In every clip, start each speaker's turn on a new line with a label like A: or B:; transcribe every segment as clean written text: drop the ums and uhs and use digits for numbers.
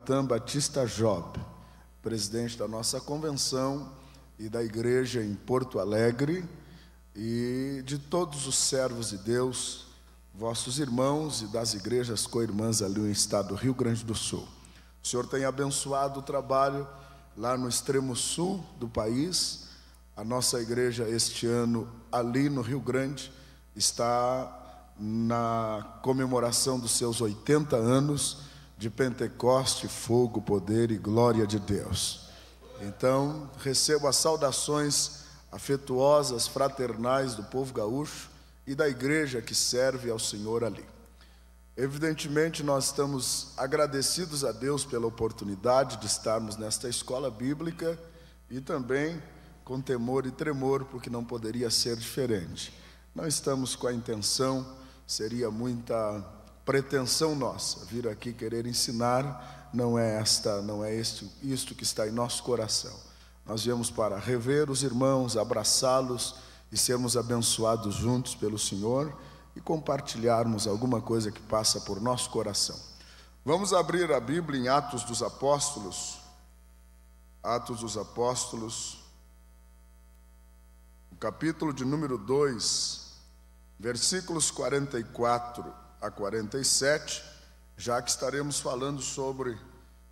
A: Natan Batista Job, presidente da nossa convenção e da igreja em Porto Alegre, e de todos os servos de Deus, vossos irmãos, e das igrejas co-irmãs ali no estado do Rio Grande do Sul. O Senhor tem abençoado o trabalho lá no extremo sul do país. A nossa igreja este ano ali no Rio Grande está na comemoração dos seus 80 anos de Pentecoste, fogo, poder e glória de Deus. Então, recebo as saudações afetuosas, fraternais do povo gaúcho e da igreja que serve ao Senhor ali. Evidentemente, nós estamos agradecidos a Deus pela oportunidade de estarmos nesta escola bíblica e também com temor e tremor, porque não poderia ser diferente. Não estamos com a intenção, seria muita pretensão nossa vir aqui querer ensinar, não é isto que está em nosso coração. Nós viemos para rever os irmãos, abraçá-los e sermos abençoados juntos pelo Senhor e compartilharmos alguma coisa que passa por nosso coração. Vamos abrir a Bíblia em Atos dos Apóstolos. Atos dos Apóstolos, o capítulo de número 2, versículos 44 a 47, já que estaremos falando sobre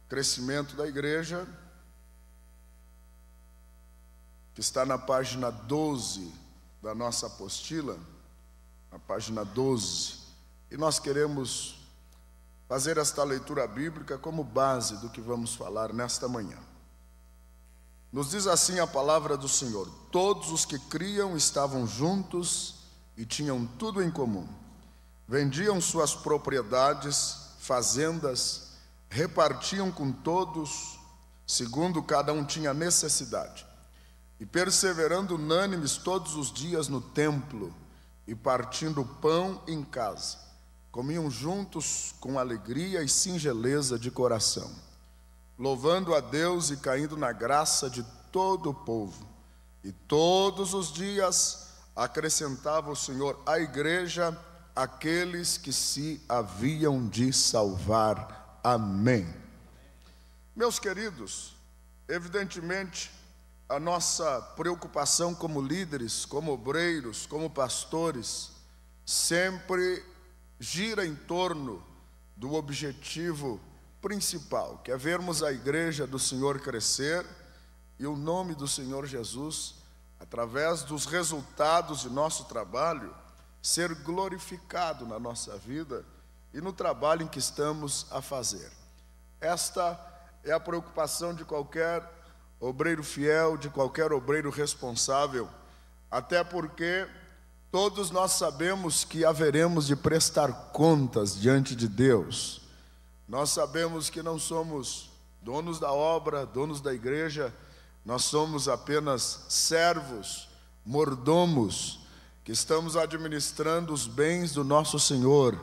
A: crescimento da igreja, que está na página 12 da nossa apostila, na página 12, e nós queremos fazer esta leitura bíblica como base do que vamos falar nesta manhã. Nos diz assim a palavra do Senhor: todos os que criam estavam juntos e tinham tudo em comum. Vendiam suas propriedades, fazendas, repartiam com todos, segundo cada um tinha necessidade. E perseverando unânimes todos os dias no templo, e partindo pão em casa, comiam juntos com alegria e singeleza de coração, louvando a Deus e caindo na graça de todo o povo. E todos os dias acrescentava o Senhor à igreja aqueles que se haviam de salvar. Amém. Meus queridos, evidentemente, a nossa preocupação como líderes, como obreiros, como pastores, sempre gira em torno do objetivo principal, que é vermos a igreja do Senhor crescer e o nome do Senhor Jesus, através dos resultados de nosso trabalho, ser glorificado na nossa vida e no trabalho em que estamos a fazer. Esta é a preocupação de qualquer obreiro fiel, de qualquer obreiro responsável, até porque todos nós sabemos que haveremos de prestar contas diante de Deus. Nós sabemos que não somos donos da obra, donos da igreja, nós somos apenas servos, mordomos, que estamos administrando os bens do nosso Senhor.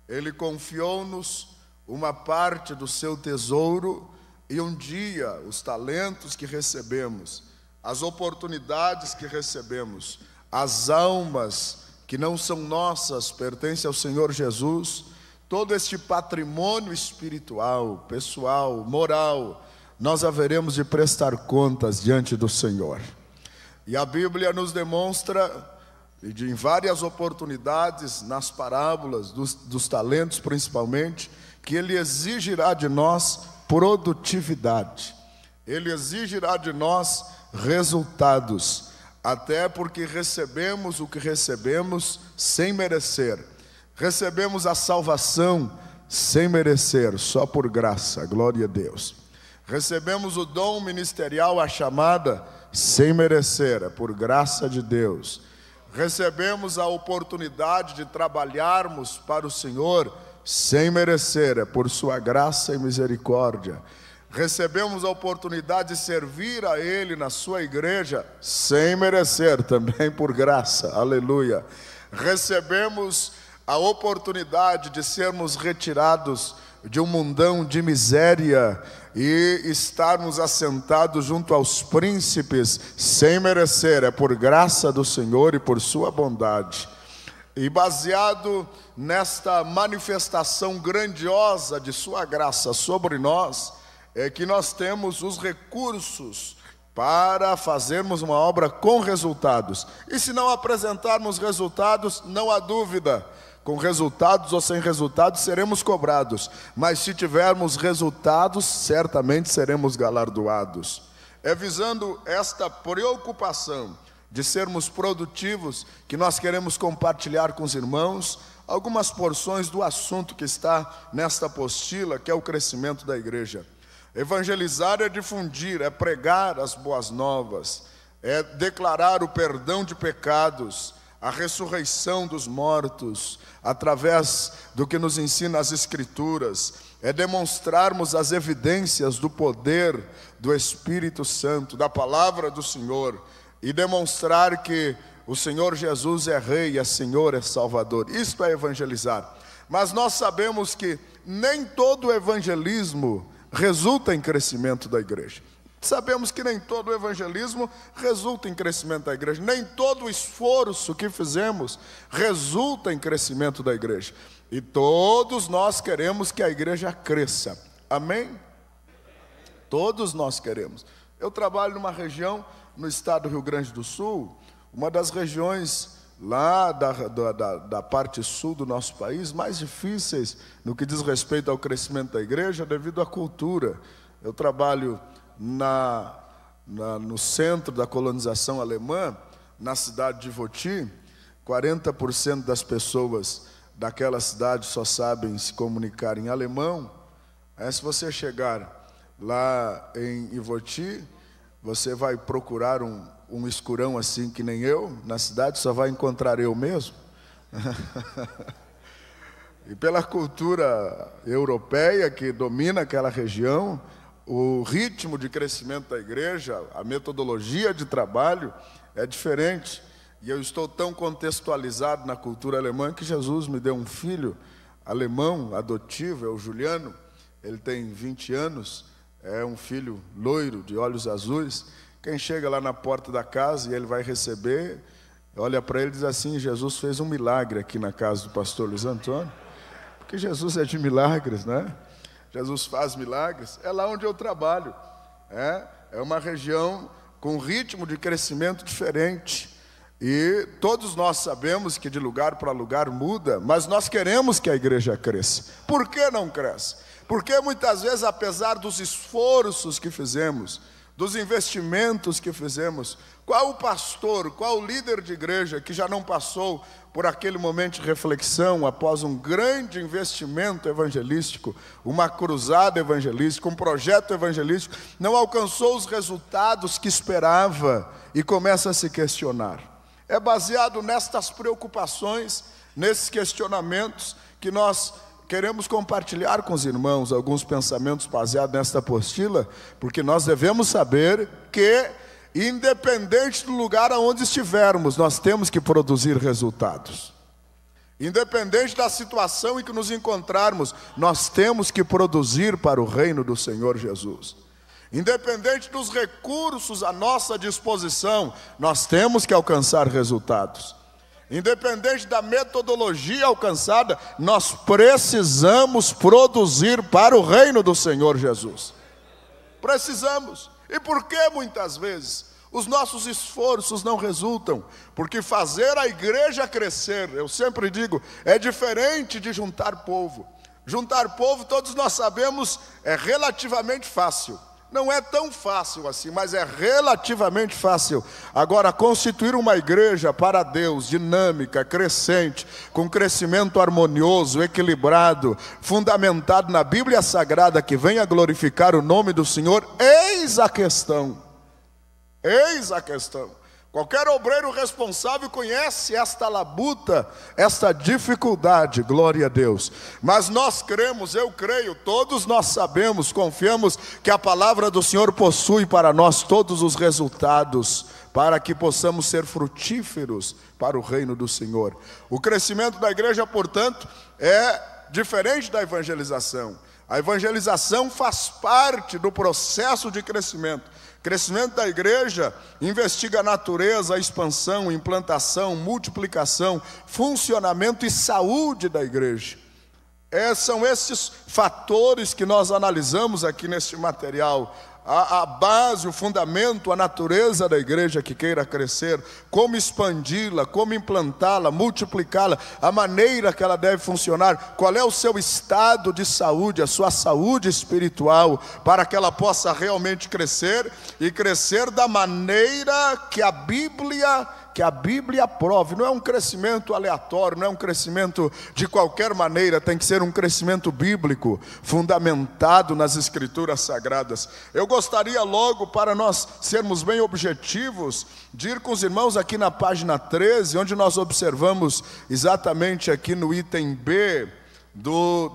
A: Ele confiou-nos uma parte do seu tesouro e um dia os talentos que recebemos, as oportunidades que recebemos, as almas que não são nossas, pertencem ao Senhor Jesus, todo este patrimônio espiritual, pessoal, moral, nós haveremos de prestar contas diante do Senhor. E a Bíblia nos demonstra, em várias oportunidades, nas parábolas dos talentos principalmente, que Ele exigirá de nós produtividade, Ele exigirá de nós resultados, até porque recebemos o que recebemos sem merecer, recebemos a salvação sem merecer, só por graça, glória a Deus. Recebemos o dom ministerial, a chamada, sem merecer, é por graça de Deus. Recebemos a oportunidade de trabalharmos para o Senhor sem merecer, é por sua graça e misericórdia. Recebemos a oportunidade de servir a Ele na sua igreja sem merecer, também por graça, aleluia. Recebemos a oportunidade de sermos retirados de um mundão de miséria e estarmos assentados junto aos príncipes sem merecer, é por graça do Senhor e por sua bondade. E baseado nesta manifestação grandiosa de sua graça sobre nós, é que nós temos os recursos para fazermos uma obra com resultados. E se não apresentarmos resultados, não há dúvida, com resultados ou sem resultados seremos cobrados. Mas se tivermos resultados, certamente seremos galardoados. É visando esta preocupação de sermos produtivos que nós queremos compartilhar com os irmãos algumas porções do assunto que está nesta apostila, que é o crescimento da igreja. Evangelizar é difundir, é pregar as boas novas, é declarar o perdão de pecados, a ressurreição dos mortos, através do que nos ensina as Escrituras, é demonstrarmos as evidências do poder do Espírito Santo, da palavra do Senhor, e demonstrar que o Senhor Jesus é Rei, é Senhor, é Salvador. Isto é evangelizar. Mas nós sabemos que nem todo evangelismo resulta em crescimento da igreja. Sabemos que nem todo evangelismo resulta em crescimento da igreja. Nem todo esforço que fizemos resulta em crescimento da igreja. E todos nós queremos que a igreja cresça. Amém? Todos nós queremos. Eu trabalho numa região no estado do Rio Grande do Sul, uma das regiões lá da parte sul do nosso país, mais difíceis no que diz respeito ao crescimento da igreja, devido à cultura. Eu trabalho no centro da colonização alemã, na cidade de Ivoti. 40% das pessoas daquela cidade só sabem se comunicar em alemão. Se você chegar lá em Ivoti, você vai procurar um escurão assim que nem eu, na cidade só vai encontrar eu mesmo. E pela cultura europeia que domina aquela região, o ritmo de crescimento da igreja, a metodologia de trabalho é diferente. E eu estou tão contextualizado na cultura alemã que Jesus me deu um filho alemão, adotivo, é o Juliano. Ele tem 20 anos, é um filho loiro, de olhos azuis. Quem chega lá na porta da casa e ele vai receber, olha para ele e diz assim: Jesus fez um milagre aqui na casa do pastor Luiz Antônio. Porque Jesus é de milagres, né? Jesus faz milagres. É lá onde eu trabalho. É uma região com ritmo de crescimento diferente. E todos nós sabemos que de lugar para lugar muda, mas nós queremos que a igreja cresça. Por que não cresce? Porque muitas vezes, apesar dos esforços que fizemos, dos investimentos que fizemos, qual o pastor, qual o líder de igreja que já não passou por aquele momento de reflexão após um grande investimento evangelístico, uma cruzada evangelística, um projeto evangelístico, não alcançou os resultados que esperava e começa a se questionar? É baseado nestas preocupações, nesses questionamentos, que nós queremos compartilhar com os irmãos alguns pensamentos baseados nesta apostila, porque nós devemos saber que, independente do lugar aonde estivermos, nós temos que produzir resultados. Independente da situação em que nos encontrarmos, nós temos que produzir para o reino do Senhor Jesus. Independente dos recursos à nossa disposição, nós temos que alcançar resultados. Independente da metodologia alcançada, nós precisamos produzir para o reino do Senhor Jesus. Precisamos. E por que muitas vezes os nossos esforços não resultam? Porque fazer a igreja crescer, eu sempre digo, é diferente de juntar povo. Juntar povo, todos nós sabemos, é relativamente fácil. Não é tão fácil assim, mas é relativamente fácil. Agora, constituir uma igreja para Deus, dinâmica, crescente, com crescimento harmonioso, equilibrado, fundamentado na Bíblia Sagrada, que venha glorificar o nome do Senhor, eis a questão. Eis a questão. Qualquer obreiro responsável conhece esta labuta, esta dificuldade, glória a Deus. Mas nós cremos, eu creio, todos nós sabemos, confiamos que a palavra do Senhor possui para nós todos os resultados, para que possamos ser frutíferos para o reino do Senhor. O crescimento da igreja, portanto, é diferente da evangelização. A evangelização faz parte do processo de crescimento. Crescimento da igreja investiga a natureza, a expansão, implantação, multiplicação, funcionamento e saúde da igreja. São esses fatores que nós analisamos aqui neste material. A base, o fundamento, a natureza da igreja que queira crescer, como expandi-la, como implantá-la, multiplicá-la, a maneira que ela deve funcionar, qual é o seu estado de saúde, a sua saúde espiritual, para que ela possa realmente crescer e crescer da maneira que a Bíblia aprove. Não é um crescimento aleatório, não é um crescimento de qualquer maneira, tem que ser um crescimento bíblico, fundamentado nas Escrituras Sagradas. Eu gostaria logo, para nós sermos bem objetivos, de ir com os irmãos aqui na página 13, onde nós observamos exatamente aqui no item B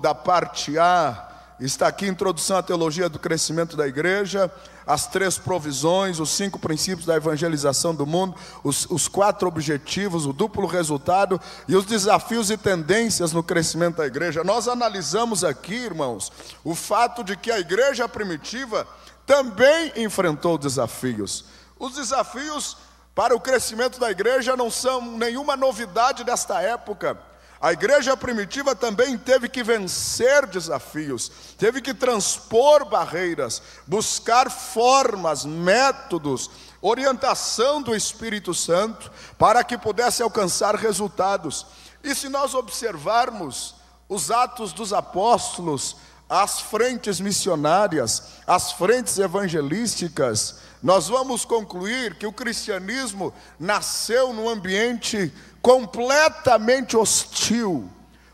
A: da parte A, está aqui a introdução à teologia do crescimento da igreja, as 3 provisões, os 5 princípios da evangelização do mundo, os 4 objetivos, o duplo resultado e os desafios e tendências no crescimento da igreja. Nós analisamos aqui, irmãos, o fato de que a igreja primitiva também enfrentou desafios. Os desafios para o crescimento da igreja não são nenhuma novidade desta época. A igreja primitiva também teve que vencer desafios, teve que transpor barreiras, buscar formas, métodos, orientação do Espírito Santo, para que pudesse alcançar resultados. E se nós observarmos os Atos dos Apóstolos, as frentes missionárias, as frentes evangelísticas, nós vamos concluir que o cristianismo nasceu num ambiente completamente hostil,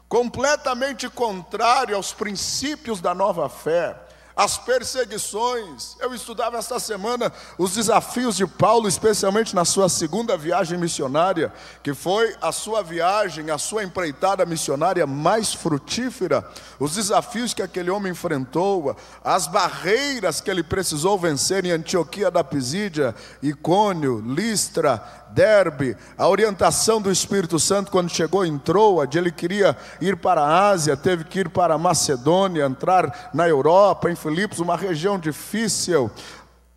A: completamente contrário aos princípios da nova fé, as perseguições. Eu estudava esta semana os desafios de Paulo, especialmente na sua segunda viagem missionária, que foi a sua viagem, a sua empreitada missionária mais frutífera. Os desafios que aquele homem enfrentou, as barreiras que ele precisou vencer em Antioquia da Pisídia, Icônio, Listra, Derbe, a orientação do Espírito Santo quando chegou em Troade. Ele queria ir para a Ásia, teve que ir para a Macedônia, entrar na Europa, em Filipos, uma região difícil.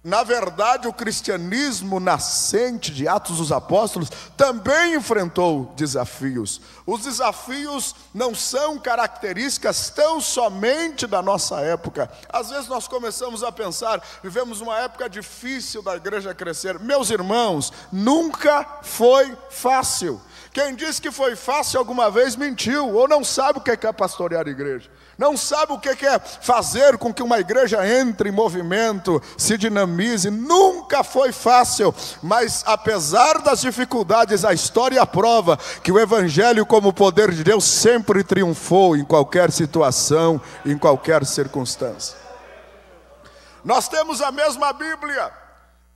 A: Na verdade, o cristianismo nascente de Atos dos Apóstolos também enfrentou desafios. Os desafios não são características tão somente da nossa época. Às vezes nós começamos a pensar, vivemos uma época difícil da igreja crescer. Meus irmãos, nunca foi fácil. Quem disse que foi fácil alguma vez mentiu, ou não sabe o que é pastorear a igreja. Não sabe o que é fazer com que uma igreja entre em movimento, se dinamize. Nunca foi fácil, mas apesar das dificuldades, a história prova que o Evangelho, como poder de Deus, sempre triunfou em qualquer situação, em qualquer circunstância. Nós temos a mesma Bíblia,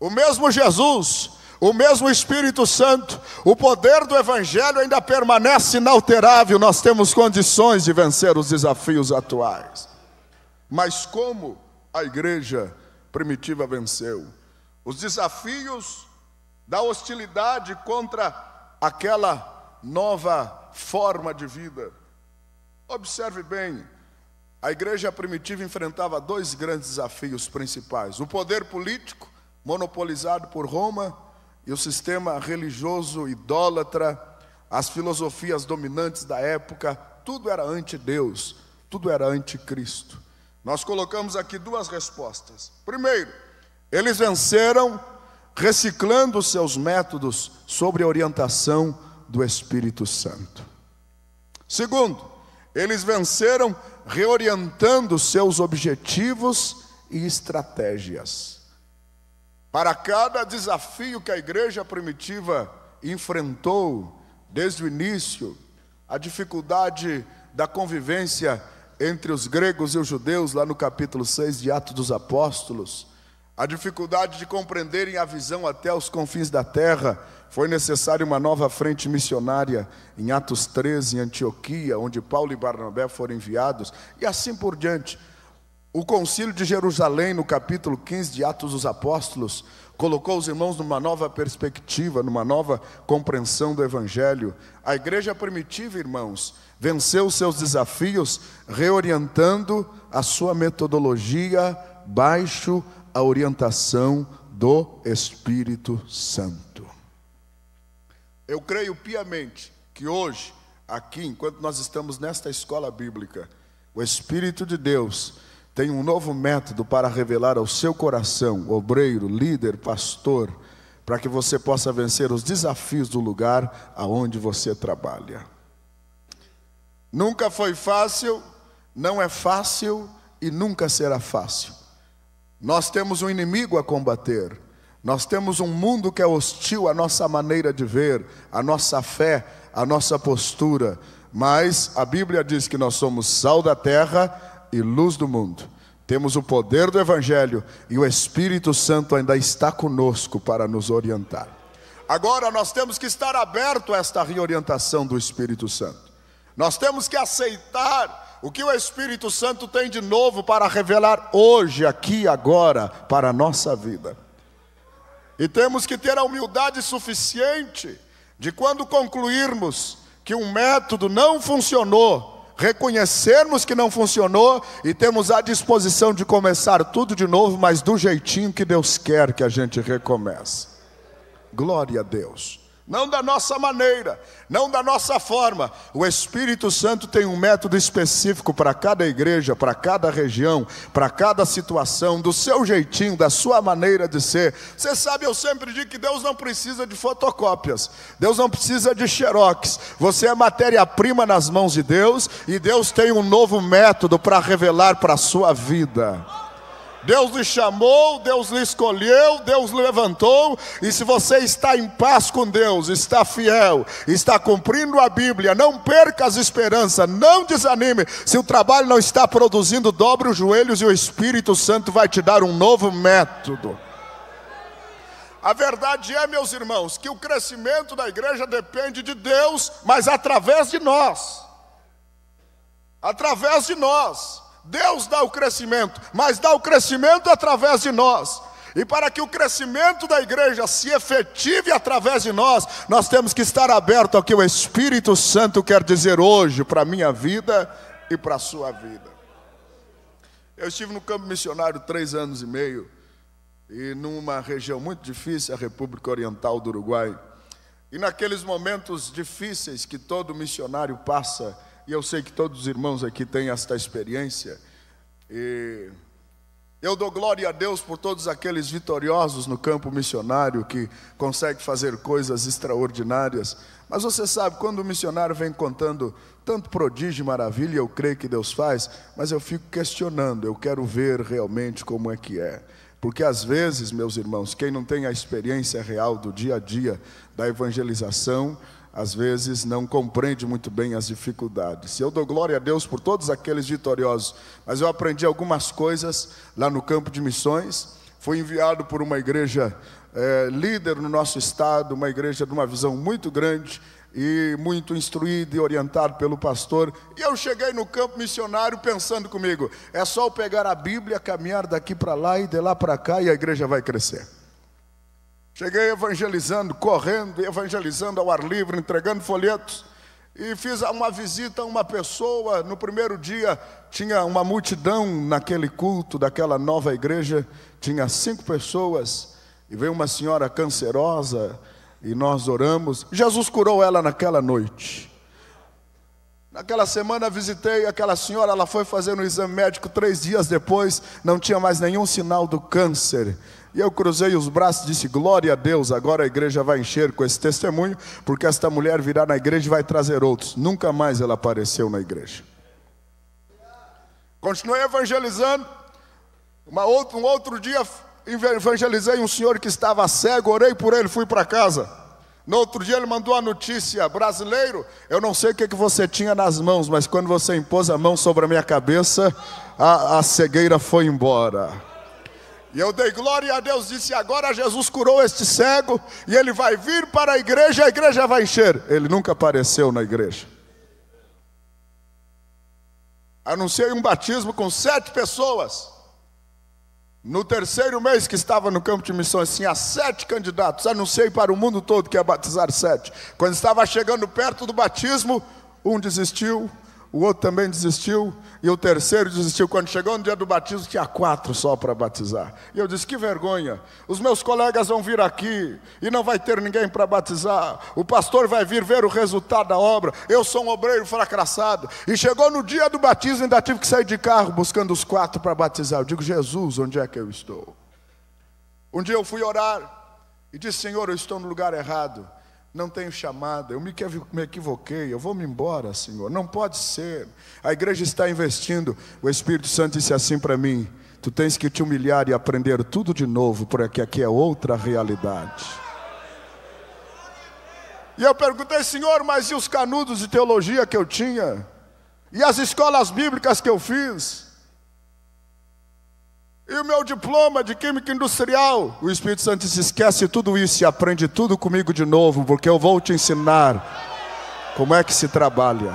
A: o mesmo Jesus, o mesmo Espírito Santo, o poder do Evangelho ainda permanece inalterável. Nós temos condições de vencer os desafios atuais. Mas como a igreja primitiva venceu? Os desafios da hostilidade contra aquela nova forma de vida. Observe bem, a igreja primitiva enfrentava 2 grandes desafios principais: o poder político, monopolizado por Roma, e o sistema religioso idólatra, as filosofias dominantes da época. Tudo era anti-Deus, tudo era anti-Cristo. Nós colocamos aqui 2 respostas. Primeiro, eles venceram reciclando os seus métodos sobre a orientação do Espírito Santo. Segundo, eles venceram reorientando seus objetivos e estratégias. Para cada desafio que a igreja primitiva enfrentou desde o início, a dificuldade da convivência entre os gregos e os judeus, lá no capítulo 6 de Atos dos Apóstolos, a dificuldade de compreenderem a visão até os confins da terra, foi necessária uma nova frente missionária em Atos 13, em Antioquia, onde Paulo e Barnabé foram enviados, e assim por diante. O concílio de Jerusalém, no capítulo 15 de Atos dos Apóstolos, colocou os irmãos numa nova perspectiva, numa nova compreensão do Evangelho. A igreja primitiva, irmãos, venceu seus desafios reorientando a sua metodologia baixo a orientação do Espírito Santo. Eu creio piamente que hoje, aqui, enquanto nós estamos nesta escola bíblica, o Espírito de Deus tem um novo método para revelar ao seu coração, obreiro, líder, pastor, para que você possa vencer os desafios do lugar aonde você trabalha. Nunca foi fácil, não é fácil e nunca será fácil. Nós temos um inimigo a combater. Nós temos um mundo que é hostil à nossa maneira de ver, à nossa fé, à nossa postura. Mas a Bíblia diz que nós somos sal da terra e luz do mundo. Temos o poder do Evangelho e o Espírito Santo ainda está conosco para nos orientar. Agora nós temos que estar aberto a esta reorientação do Espírito Santo. Nós temos que aceitar o que o Espírito Santo tem de novo para revelar hoje, aqui, agora, para a nossa vida. E temos que ter a humildade suficiente de, quando concluirmos que um método não funcionou, reconhecermos que não funcionou e temos a disposição de começar tudo de novo, mas do jeitinho que Deus quer que a gente recomece. Glória a Deus. Não da nossa maneira, não da nossa forma. O Espírito Santo tem um método específico para cada igreja, para cada região, para cada situação, do seu jeitinho, da sua maneira de ser. Você sabe, eu sempre digo que Deus não precisa de fotocópias, Deus não precisa de xerox. Você é matéria-prima nas mãos de Deus e Deus tem um novo método para revelar para a sua vida. Deus lhe chamou, Deus lhe escolheu, Deus lhe levantou. E se você está em paz com Deus, está fiel, está cumprindo a Bíblia, não perca as esperanças, não desanime. Se o trabalho não está produzindo, dobre os joelhos e o Espírito Santo vai te dar um novo método. A verdade é, meus irmãos, que o crescimento da igreja depende de Deus, mas através de nós. Através de nós. Deus dá o crescimento, mas dá o crescimento através de nós. E para que o crescimento da igreja se efetive através de nós, nós temos que estar abertos ao que o Espírito Santo quer dizer hoje para a minha vida e para a sua vida. Eu estive no campo missionário 3 anos e meio, e numa região muito difícil, a República Oriental do Uruguai. E naqueles momentos difíceis que todo missionário passa, e eu sei que todos os irmãos aqui têm esta experiência, e eu dou glória a Deus por todos aqueles vitoriosos no campo missionário que conseguem fazer coisas extraordinárias. Mas você sabe, quando o missionário vem contando tanto prodígio e maravilha, eu creio que Deus faz, mas eu fico questionando, eu quero ver realmente como é que é. Porque às vezes, meus irmãos, quem não tem a experiência real do dia a dia da evangelização, às vezes não compreende muito bem as dificuldades. Eu dou glória a Deus por todos aqueles vitoriosos, mas eu aprendi algumas coisas lá no campo de missões. Fui enviado por uma igreja líder no nosso estado, uma igreja de uma visão muito grande e muito instruída e orientada pelo pastor. E eu cheguei no campo missionário pensando comigo, é só eu pegar a Bíblia, caminhar daqui para lá e de lá para cá e a igreja vai crescer. Cheguei evangelizando, correndo, evangelizando ao ar livre, entregando folhetos. E fiz uma visita a uma pessoa. No primeiro dia tinha uma multidão naquele culto daquela nova igreja. Tinha 5 pessoas. E veio uma senhora cancerosa e nós oramos. Jesus curou ela naquela noite. Naquela semana visitei aquela senhora. Ela foi fazer um exame médico 3 dias depois. Não tinha mais nenhum sinal do câncer. E eu cruzei os braços e disse, glória a Deus, agora a igreja vai encher com esse testemunho, porque esta mulher virá na igreja e vai trazer outros. Nunca mais ela apareceu na igreja. Continuei evangelizando. Um outro dia evangelizei um senhor que estava cego, orei por ele, fui para casa. No outro dia ele mandou a notícia, brasileiro, eu não sei o que você tinha nas mãos, mas quando você impôs a mão sobre a minha cabeça, a cegueira foi embora. E eu dei glória a Deus, disse, agora Jesus curou este cego, e ele vai vir para a igreja vai encher. Ele nunca apareceu na igreja. Anunciei um batismo com 7 pessoas. No 3º mês que estava no campo de missões, tinha 7 candidatos. Anunciei para o mundo todo que ia batizar 7. Quando estava chegando perto do batismo, um desistiu, o outro também desistiu, e o terceiro desistiu. Quando chegou no dia do batismo, tinha 4 só para batizar. E eu disse, que vergonha, os meus colegas vão vir aqui, e não vai ter ninguém para batizar, o pastor vai vir ver o resultado da obra, eu sou um obreiro fracassado. E chegou no dia do batismo, ainda tive que sair de carro, buscando os 4 para batizar. Eu digo, Jesus, onde é que eu estou? Um dia eu fui orar, e disse, Senhor, eu estou no lugar errado, não tenho chamada, eu me equivoquei, eu vou me embora, Senhor, não pode ser, a igreja está investindo. O Espírito Santo disse assim para mim, tu tens que te humilhar e aprender tudo de novo, porque aqui é outra realidade. E eu perguntei, Senhor, mas e os canudos de teologia que eu tinha? E as escolas bíblicas que eu fiz? E o meu diploma de Química Industrial? O Espírito Santo disse, esquece tudo isso e aprende tudo comigo de novo, porque eu vou te ensinar como é que se trabalha.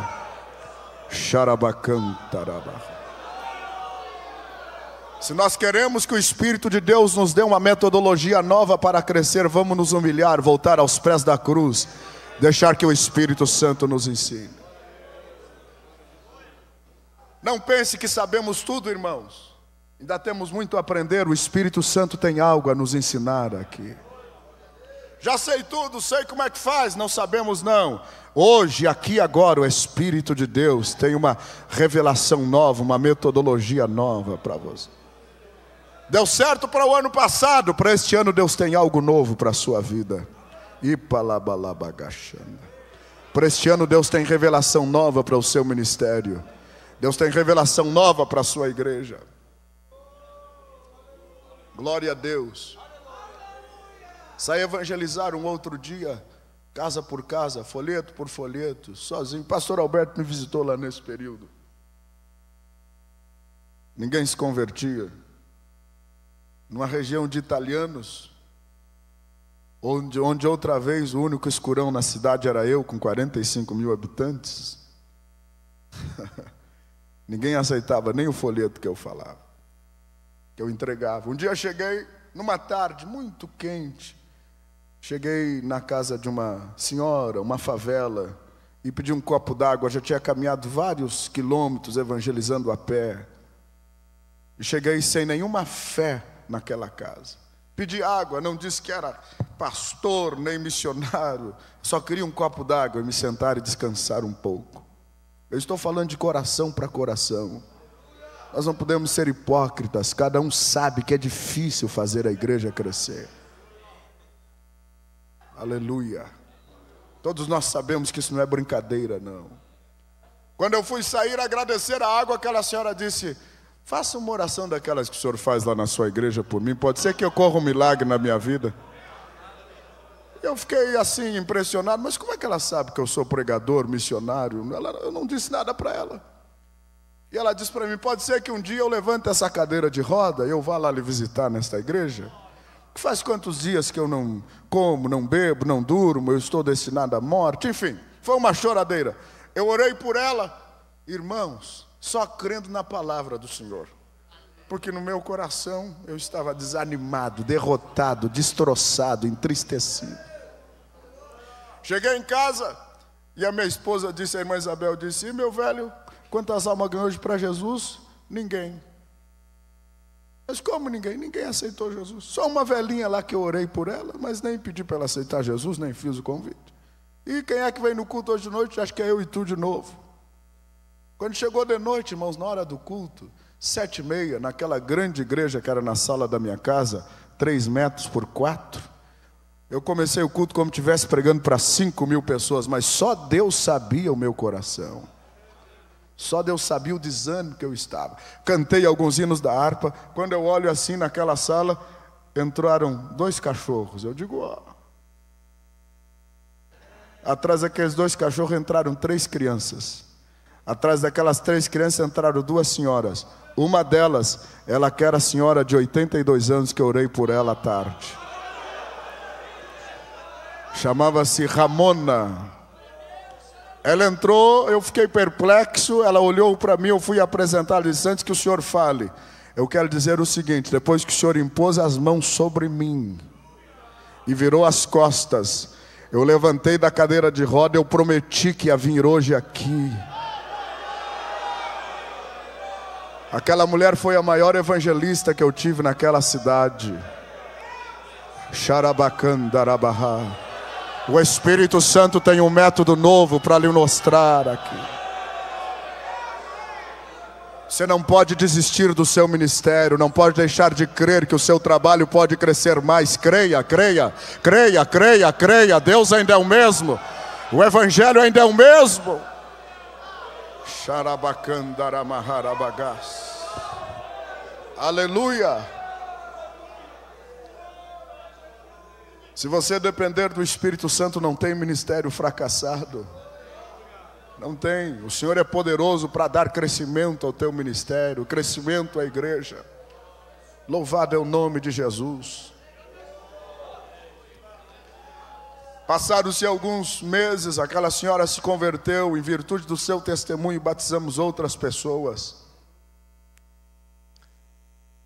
A: Xarabacantaraba. Se nós queremos que o Espírito de Deus nos dê uma metodologia nova para crescer, vamos nos humilhar, voltar aos pés da cruz, deixar que o Espírito Santo nos ensine. Não pense que sabemos tudo, irmãos. Ainda temos muito a aprender, o Espírito Santo tem algo a nos ensinar aqui. Já sei tudo, sei como é que faz, não sabemos não. Hoje, aqui agora, o Espírito de Deus tem uma revelação nova, uma metodologia nova para você. Deu certo para o ano passado, para este ano Deus tem algo novo para a sua vida. Para este ano Deus tem revelação nova para o seu ministério. Deus tem revelação nova para a sua igreja. Glória a Deus. Saí evangelizar um outro dia, casa por casa, folheto por folheto, sozinho. Pastor Alberto me visitou lá nesse período. Ninguém se convertia. Numa região de italianos, onde outra vez o único escurão na cidade era eu, com 45 mil habitantes. Ninguém aceitava nem o folheto que eu falava, que eu entregava. Um dia cheguei, numa tarde muito quente, cheguei na casa de uma senhora, uma favela, e pedi um copo d'água. Já tinha caminhado vários quilômetros evangelizando a pé, e cheguei sem nenhuma fé naquela casa. Pedi água, não disse que era pastor nem missionário, só queria um copo d'água e me sentar e descansar um pouco. Eu estou falando de coração para coração. Nós não podemos ser hipócritas. Cada um sabe que é difícil fazer a igreja crescer. Aleluia. Todos nós sabemos que isso não é brincadeira, não. Quando eu fui sair agradecer a água, aquela senhora disse, faça uma oração daquelas que o senhor faz lá na sua igreja por mim, pode ser que ocorra um milagre na minha vida. Eu fiquei assim impressionado, mas como é que ela sabe que eu sou pregador, missionário? Eu não disse nada para ela. E ela disse para mim, pode ser que um dia eu levante essa cadeira de roda e eu vá lá lhe visitar nesta igreja? Que faz quantos dias que eu não como, não bebo, não durmo, eu estou destinado à morte. Enfim, foi uma choradeira. Eu orei por ela, irmãos, só crendo na palavra do Senhor. Porque no meu coração eu estava desanimado, derrotado, destroçado, entristecido. Cheguei em casa e a minha esposa disse, a irmã Isabel disse, e meu velho, quantas almas ganhou hoje para Jesus? Ninguém. Mas como ninguém? Ninguém aceitou Jesus. Só uma velhinha lá que eu orei por ela, mas nem pedi para ela aceitar Jesus, nem fiz o convite. E quem é que vem no culto hoje de noite? Acho que é eu e tu de novo. Quando chegou de noite, irmãos, na hora do culto, 7h30, naquela grande igreja que era na sala da minha casa, 3 metros por 4, eu comecei o culto como se estivesse pregando para 5.000 pessoas, mas só Deus sabia o meu coração. Só Deus sabia o desânimo que eu estava. Cantei alguns hinos da harpa. Quando eu olho assim naquela sala, entraram 2 cachorros. Eu digo, ó. Atrás daqueles 2 cachorros entraram 3 crianças. Atrás daquelas 3 crianças entraram 2 senhoras. Uma delas, ela que era a senhora de 82 anos que eu orei por ela à tarde. Chamava-se Ramona. Ela entrou, eu fiquei perplexo, ela olhou para mim, eu fui apresentar, ela disse, antes que o senhor fale, eu quero dizer o seguinte, depois que o senhor impôs as mãos sobre mim e virou as costas, eu levantei da cadeira de roda, eu prometi que ia vir hoje aqui. Aquela mulher foi a maior evangelista que eu tive naquela cidade. Xarabacandarabarra. O Espírito Santo tem um método novo para lhe mostrar aqui. Você não pode desistir do seu ministério, não pode deixar de crer que o seu trabalho pode crescer mais. Creia, creia, creia, creia, creia. Deus ainda é o mesmo. O Evangelho ainda é o mesmo. Xarabacandaramarabagás. Aleluia. Se você depender do Espírito Santo, não tem ministério fracassado. Não tem. O Senhor é poderoso para dar crescimento ao teu ministério, crescimento à igreja. Louvado é o nome de Jesus. Passaram-se alguns meses, aquela senhora se converteu em virtude do seu testemunho e batizamos outras pessoas.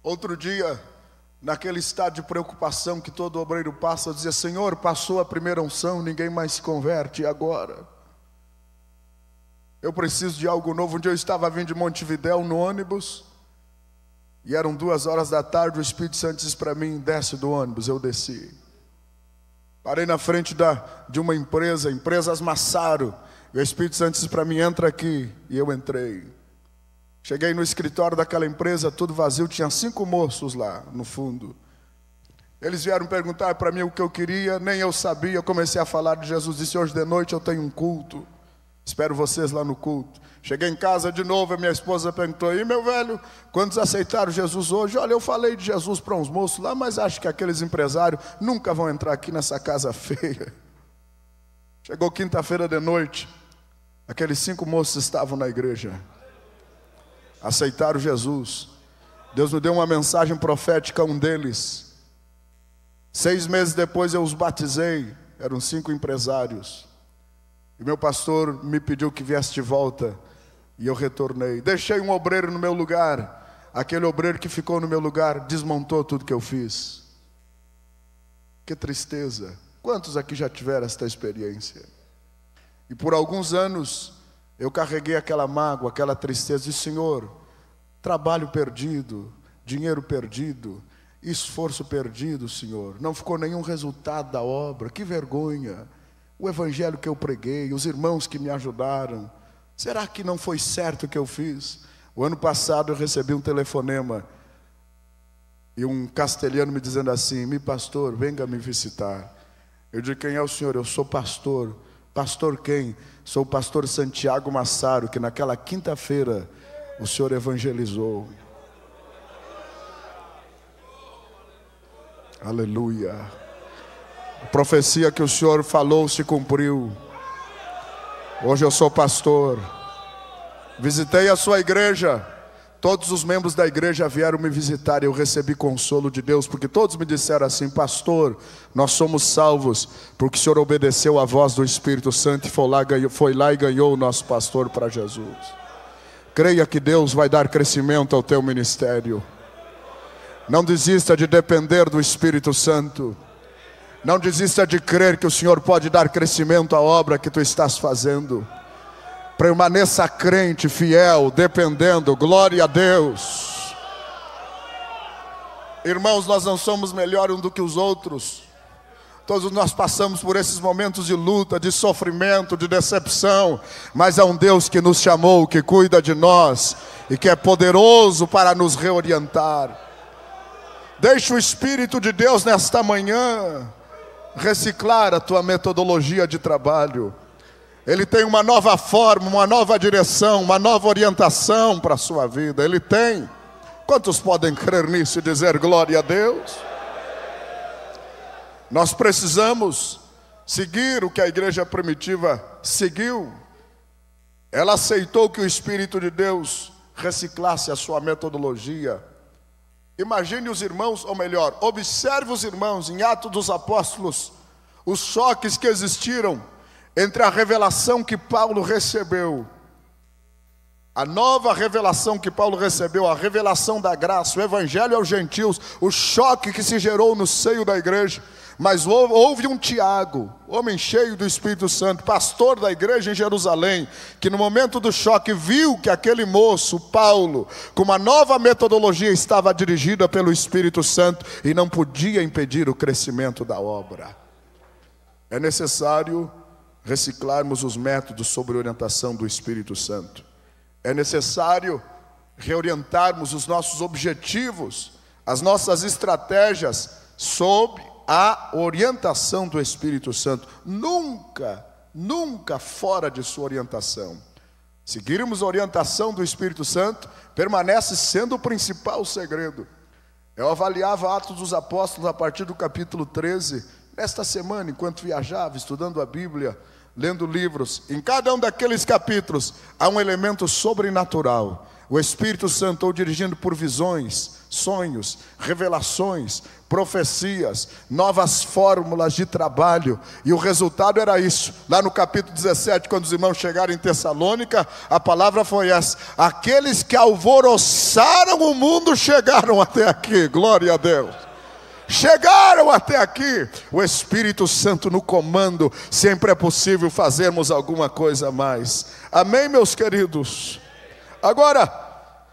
A: Outro dia, naquele estado de preocupação que todo obreiro passa, eu dizia: Senhor, passou a primeira unção, ninguém mais se converte, e agora? Eu preciso de algo novo. Um dia eu estava vindo de Montevidéu no ônibus, e eram 2 da tarde, o Espírito Santo disse para mim: desce do ônibus. Eu desci. Parei na frente de uma empresa, Empresas Massaro, e o Espírito Santo disse para mim: entra aqui, e eu entrei. Cheguei no escritório daquela empresa, tudo vazio, tinha 5 moços lá no fundo. Eles vieram perguntar para mim o que eu queria, nem eu sabia. Eu comecei a falar de Jesus, disse: hoje de noite eu tenho um culto, espero vocês lá no culto. Cheguei em casa de novo, a minha esposa perguntou: e meu velho, quantos aceitaram Jesus hoje? Olha, eu falei de Jesus para uns moços lá, mas acho que aqueles empresários nunca vão entrar aqui nessa casa feia. Chegou quinta-feira de noite, aqueles 5 moços estavam na igreja, aceitaram Jesus. Deus me deu uma mensagem profética a um deles. 6 meses depois eu os batizei, eram 5 empresários. E meu pastor me pediu que viesse de volta, e eu retornei. Deixei um obreiro no meu lugar. Aquele obreiro que ficou no meu lugar desmontou tudo que eu fiz. Que tristeza. Quantos aqui já tiveram esta experiência? E por alguns anos eu carreguei aquela mágoa, aquela tristeza. E Senhor, trabalho perdido, dinheiro perdido, esforço perdido, Senhor. Não ficou nenhum resultado da obra. Que vergonha. O evangelho que eu preguei, os irmãos que me ajudaram, será que não foi certo o que eu fiz? O ano passado eu recebi um telefonema e um castelhano me dizendo assim: meu pastor, venha me visitar. Eu disse: quem é o senhor? Eu sou pastor. Pastor quem? Sou o pastor Santiago Massaro, que naquela quinta-feira o senhor evangelizou. Aleluia. A profecia que o Senhor falou se cumpriu. Hoje eu sou pastor. Visitei a sua igreja. Todos os membros da igreja vieram me visitar e eu recebi consolo de Deus, porque todos me disseram assim: pastor, nós somos salvos porque o Senhor obedeceu à voz do Espírito Santo e foi lá e ganhou o nosso pastor para Jesus. Creia que Deus vai dar crescimento ao teu ministério. Não desista de depender do Espírito Santo. Não desista de crer que o Senhor pode dar crescimento à obra que tu estás fazendo. Permaneça crente, fiel, dependendo. Glória a Deus. Irmãos, nós não somos melhores uns do que os outros. Todos nós passamos por esses momentos de luta, de sofrimento, de decepção. Mas há um Deus que nos chamou, que cuida de nós e que é poderoso para nos reorientar. Deixa o Espírito de Deus nesta manhã reciclar a tua metodologia de trabalho. Ele tem uma nova forma, uma nova direção, uma nova orientação para a sua vida. Ele tem. Quantos podem crer nisso e dizer glória a Deus? Nós precisamos seguir o que a igreja primitiva seguiu. Ela aceitou que o Espírito de Deus reciclasse a sua metodologia. Imagine os irmãos, ou melhor, observe os irmãos em Atos dos Apóstolos, os choques que existiram entre a revelação que Paulo recebeu A nova revelação que Paulo recebeu, a revelação da graça, o evangelho aos gentios, o choque que se gerou no seio da igreja. Mas houve um Tiago, homem cheio do Espírito Santo, pastor da igreja em Jerusalém, que no momento do choque viu que aquele moço, Paulo, com uma nova metodologia, estava dirigida pelo Espírito Santo e não podia impedir o crescimento da obra. É necessário reciclarmos os métodos sob orientação do Espírito Santo. É necessário reorientarmos os nossos objetivos, as nossas estratégias sob a orientação do Espírito Santo. Nunca fora de sua orientação. Seguirmos a orientação do Espírito Santo permanece sendo o principal segredo. Eu avaliava Atos dos Apóstolos a partir do capítulo 13, nesta semana, enquanto viajava, estudando a Bíblia, lendo livros. Em cada um daqueles capítulos há um elemento sobrenatural. O Espírito Santo ou dirigindo por visões, sonhos, revelações, profecias, novas fórmulas de trabalho. E o resultado era isso. Lá no capítulo 17, quando os irmãos chegaram em Tessalônica, a palavra foi essa: aqueles que alvoroçaram o mundo chegaram até aqui. Glória a Deus. Chegaram até aqui. O Espírito Santo no comando. Sempre é possível fazermos alguma coisa a mais. Amém, meus queridos? Agora,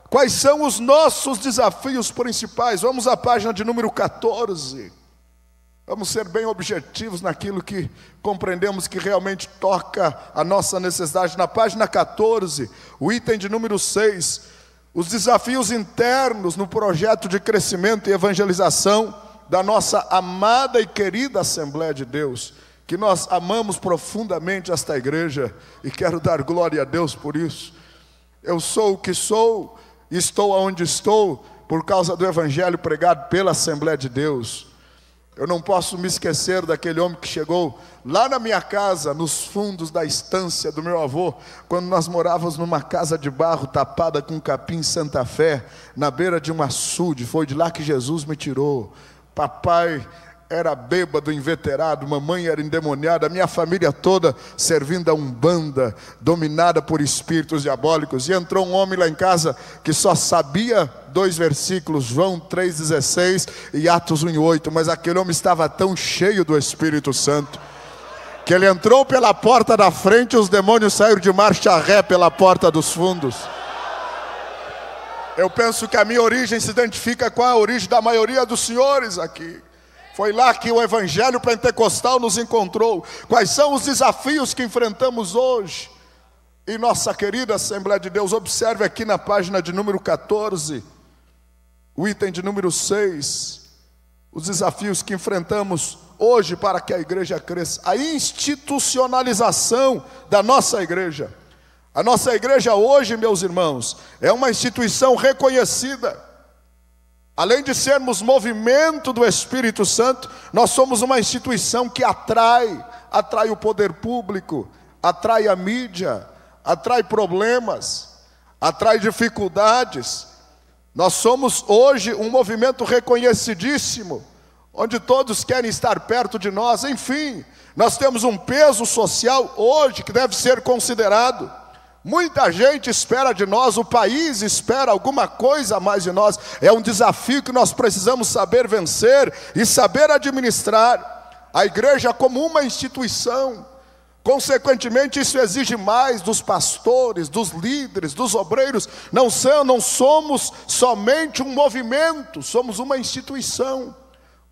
A: quais são os nossos desafios principais? Vamos à página de número 14. Vamos ser bem objetivos naquilo que compreendemos que realmente toca a nossa necessidade. Na página 14, o item de número 6, os desafios internos no projeto de crescimento e evangelização da nossa amada e querida Assembleia de Deus, que nós amamos profundamente esta igreja e quero dar glória a Deus por isso. Eu sou o que sou, estou onde estou, por causa do evangelho pregado pela Assembleia de Deus. Eu não posso me esquecer daquele homem que chegou lá na minha casa, nos fundos da estância do meu avô, quando nós morávamos numa casa de barro tapada com capim em Santa Fé, na beira de um açude. Foi de lá que Jesus me tirou. Papai era bêbado, inveterado, mamãe era endemoniada, a minha família toda servindo a Umbanda, dominada por espíritos diabólicos. E entrou um homem lá em casa que só sabia 2 versículos, João 3,16 e Atos 1,8, mas aquele homem estava tão cheio do Espírito Santo, que ele entrou pela porta da frente e os demônios saíram de marcha ré pela porta dos fundos. Eu penso que a minha origem se identifica com a origem da maioria dos senhores aqui. Foi lá que o evangelho pentecostal nos encontrou. Quais são os desafios que enfrentamos hoje? E nossa querida Assembleia de Deus, observe aqui na página de número 14, o item de número 6, os desafios que enfrentamos hoje para que a igreja cresça. A institucionalização da nossa igreja. A nossa igreja hoje, meus irmãos, é uma instituição reconhecida. Além de sermos movimento do Espírito Santo, nós somos uma instituição que atrai o poder público, atrai a mídia, atrai problemas, atrai dificuldades. Nós somos hoje um movimento reconhecidíssimo, onde todos querem estar perto de nós. Enfim, nós temos um peso social hoje que deve ser considerado. Muita gente espera de nós, o país espera alguma coisa a mais de nós. É um desafio que nós precisamos saber vencer e saber administrar. A igreja como uma instituição. Consequentemente, isso exige mais dos pastores, dos líderes, dos obreiros. Não somos somente um movimento, somos uma instituição.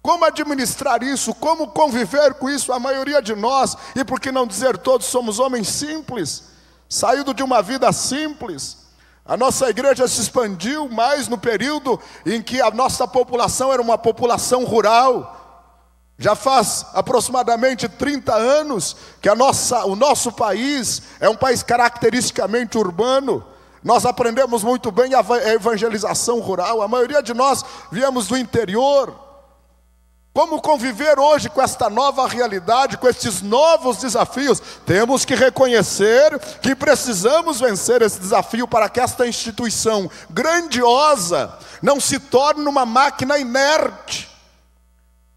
A: Como administrar isso? Como conviver com isso? A maioria de nós, e por que não dizer todos, somos homens simples, saído de uma vida simples. A nossa igreja se expandiu mais no período em que a nossa população era uma população rural. Já faz aproximadamente 30 anos que o nosso país é um país caracteristicamente urbano. Nós aprendemos muito bem a evangelização rural. A maioria de nós viemos do interior. Como conviver hoje com esta nova realidade, com estes novos desafios? Temos que reconhecer que precisamos vencer esse desafio para que esta instituição grandiosa não se torne uma máquina inerte,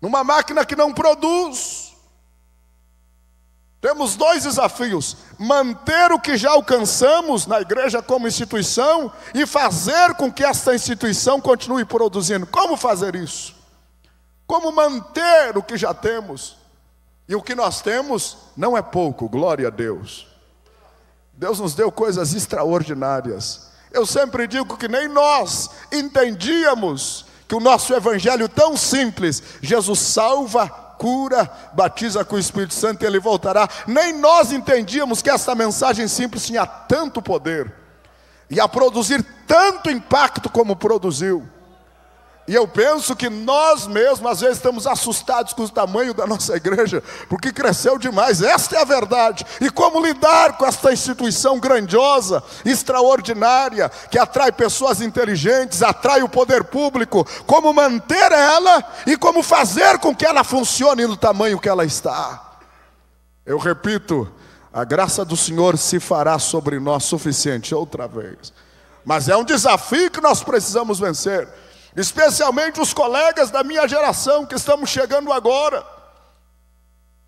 A: numa máquina que não produz. Temos dois desafios: manter o que já alcançamos na igreja como instituição e fazer com que esta instituição continue produzindo. Como fazer isso? Como manter o que já temos? E o que nós temos não é pouco, glória a Deus. Deus nos deu coisas extraordinárias. Eu sempre digo que nem nós entendíamos que o nosso evangelho tão simples, Jesus salva, cura, batiza com o Espírito Santo e Ele voltará. Nem nós entendíamos que essa mensagem simples tinha tanto poder, ia produzir tanto impacto como produziu. E eu penso que nós mesmos, às vezes, estamos assustados com o tamanho da nossa igreja, porque cresceu demais, esta é a verdade. E como lidar com esta instituição grandiosa, extraordinária, que atrai pessoas inteligentes, atrai o poder público, como manter ela e como fazer com que ela funcione no tamanho que ela está. Eu repito, a graça do Senhor se fará sobre nós suficiente outra vez. Mas é um desafio que nós precisamos vencer. Especialmente os colegas da minha geração que estamos chegando agora.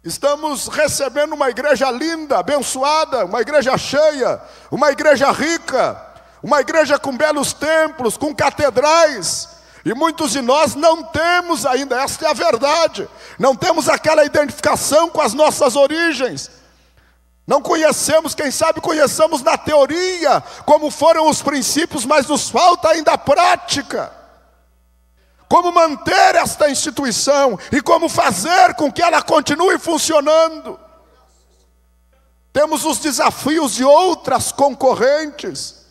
A: Estamos recebendo uma igreja linda, abençoada, uma igreja cheia, uma igreja rica, uma igreja com belos templos, com catedrais. E muitos de nós não temos ainda, esta é a verdade, não temos aquela identificação com as nossas origens. Não conhecemos, quem sabe conheçamos na teoria como foram os princípios, mas nos falta ainda a prática. Como manter esta instituição e como fazer com que ela continue funcionando. Temos os desafios de outras concorrentes.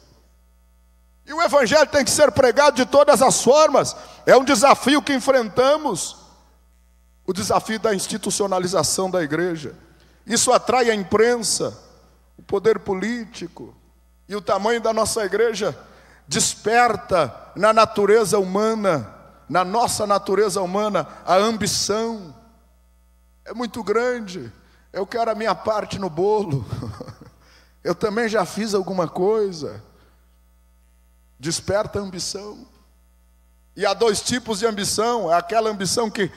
A: E o evangelho tem que ser pregado de todas as formas. É um desafio que enfrentamos. O desafio da institucionalização da igreja. Isso atrai a imprensa, o poder político. E o tamanho da nossa igreja desperta na natureza humana, na nossa natureza humana, a ambição. É muito grande. Eu quero a minha parte no bolo. Eu também já fiz alguma coisa. Desperta a ambição. E há dois tipos de ambição. É aquela ambição que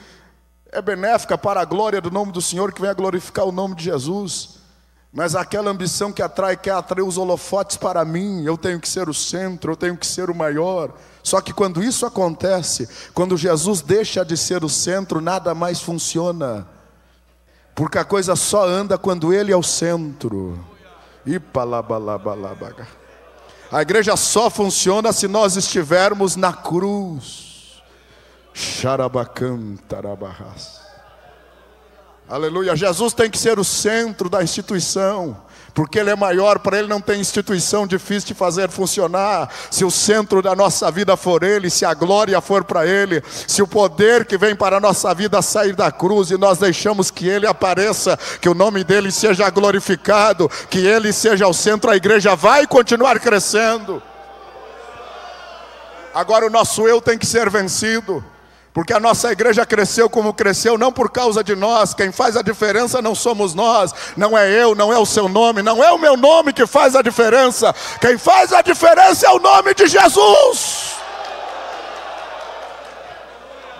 A: é benéfica para a glória do nome do Senhor, que vem a glorificar o nome de Jesus. Mas aquela ambição que quer atrair os holofotes para mim. Eu tenho que ser o centro, eu tenho que ser o maior. Só que quando isso acontece, quando Jesus deixa de ser o centro, nada mais funciona. Porque a coisa só anda quando Ele é o centro. A igreja só funciona se nós estivermos na cruz. Aleluia. Jesus tem que ser o centro da instituição, porque Ele é maior. Para Ele não tem instituição difícil de fazer funcionar. Se o centro da nossa vida for Ele, se a glória for para Ele, se o poder que vem para a nossa vida sair da cruz e nós deixamos que Ele apareça, que o nome dEle seja glorificado, que Ele seja o centro, a igreja vai continuar crescendo. Agora o nosso eu tem que ser vencido. Porque a nossa igreja cresceu como cresceu, não por causa de nós. Quem faz a diferença não somos nós. Não é eu, não é o seu nome, não é o meu nome que faz a diferença. Quem faz a diferença é o nome de Jesus.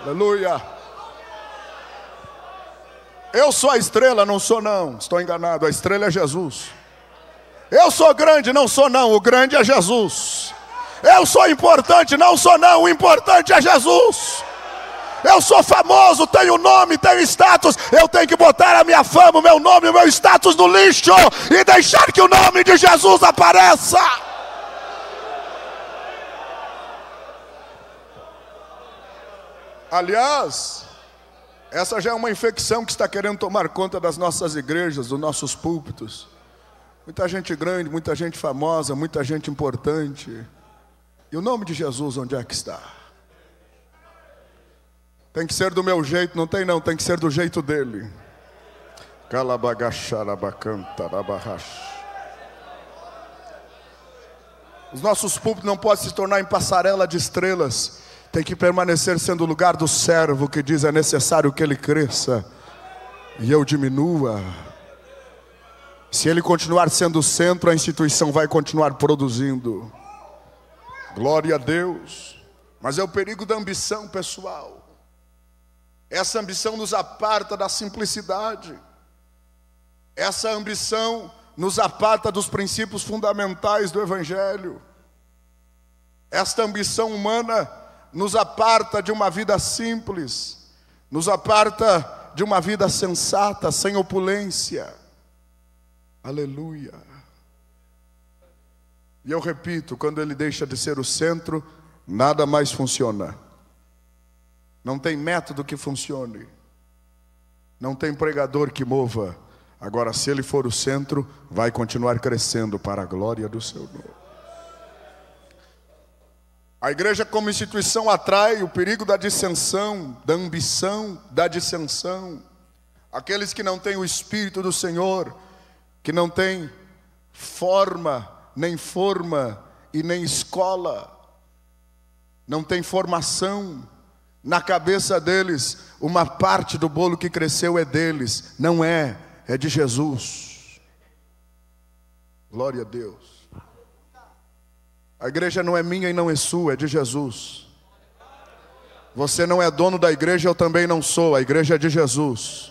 A: Aleluia. Eu sou a estrela, não sou não. Estou enganado, a estrela é Jesus. Eu sou grande, não sou não. O grande é Jesus. Eu sou importante, não sou não. O importante é Jesus. Eu sou famoso, tenho nome, tenho status. Eu tenho que botar a minha fama, o meu nome, o meu status no lixo e deixar que o nome de Jesus apareça. Aliás, essa já é uma infecção que está querendo tomar conta das nossas igrejas, dos nossos púlpitos. Muita gente grande, muita gente famosa, muita gente importante. E o nome de Jesus onde é que está? Tem que ser do meu jeito, não tem não, tem que ser do jeito dele. Os nossos púlpitos não podem se tornar em passarela de estrelas. Tem que permanecer sendo o lugar do servo que diz: é necessário que ele cresça e eu diminua. Se ele continuar sendo o centro, a instituição vai continuar produzindo. Glória a Deus. Mas é o perigo da ambição pessoal. Essa ambição nos aparta da simplicidade. Essa ambição nos aparta dos princípios fundamentais do Evangelho. Esta ambição humana nos aparta de uma vida simples, nos aparta de uma vida sensata, sem opulência. Aleluia. E eu repito, quando ele deixa de ser o centro, nada mais funciona. Não tem método que funcione. Não tem pregador que mova. Agora, se ele for o centro, vai continuar crescendo para a glória do seu nome. A igreja como instituição atrai o perigo da dissensão, da ambição, da dissensão. Aqueles que não têm o Espírito do Senhor, que não têm forma e nem escola, não tem formação. Na cabeça deles, uma parte do bolo que cresceu é deles, não é de Jesus. Glória a Deus. A igreja não é minha e não é sua, é de Jesus. Você não é dono da igreja, eu também não sou, a igreja é de Jesus.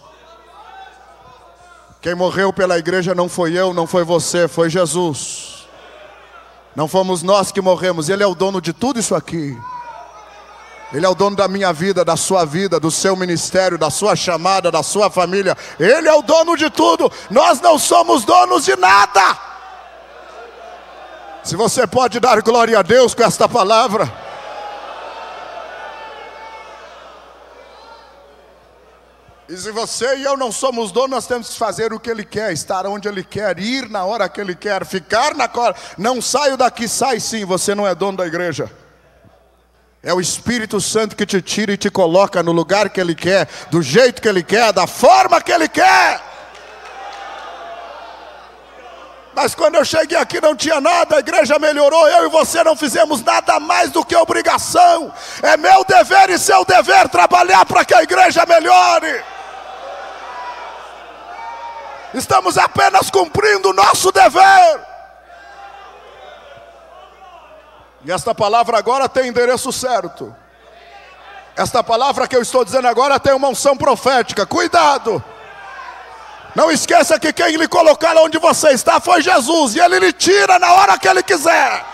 A: Quem morreu pela igreja não foi eu, não foi você, foi Jesus. Não fomos nós que morremos, Ele é o dono de tudo isso aqui. Ele é o dono da minha vida, da sua vida, do seu ministério, da sua chamada, da sua família. Ele é o dono de tudo. Nós não somos donos de nada. Se você pode dar glória a Deus com esta palavra. E se você e eu não somos donos, nós temos que fazer o que Ele quer, estar onde Ele quer, ir na hora que Ele quer, ficar na hora. Não saio daqui, sai sim, você não é dono da igreja. É o Espírito Santo que te tira e te coloca no lugar que Ele quer, do jeito que Ele quer, da forma que Ele quer. Mas quando eu cheguei aqui não tinha nada, a igreja melhorou, eu e você não fizemos nada mais do que obrigação. É meu dever e seu dever trabalhar para que a igreja melhore. Estamos apenas cumprindo o nosso dever. E esta palavra agora tem endereço certo. Esta palavra que eu estou dizendo agora tem uma unção profética. Cuidado! Não esqueça que quem lhe colocar onde você está foi Jesus. E Ele lhe tira na hora que Ele quiser.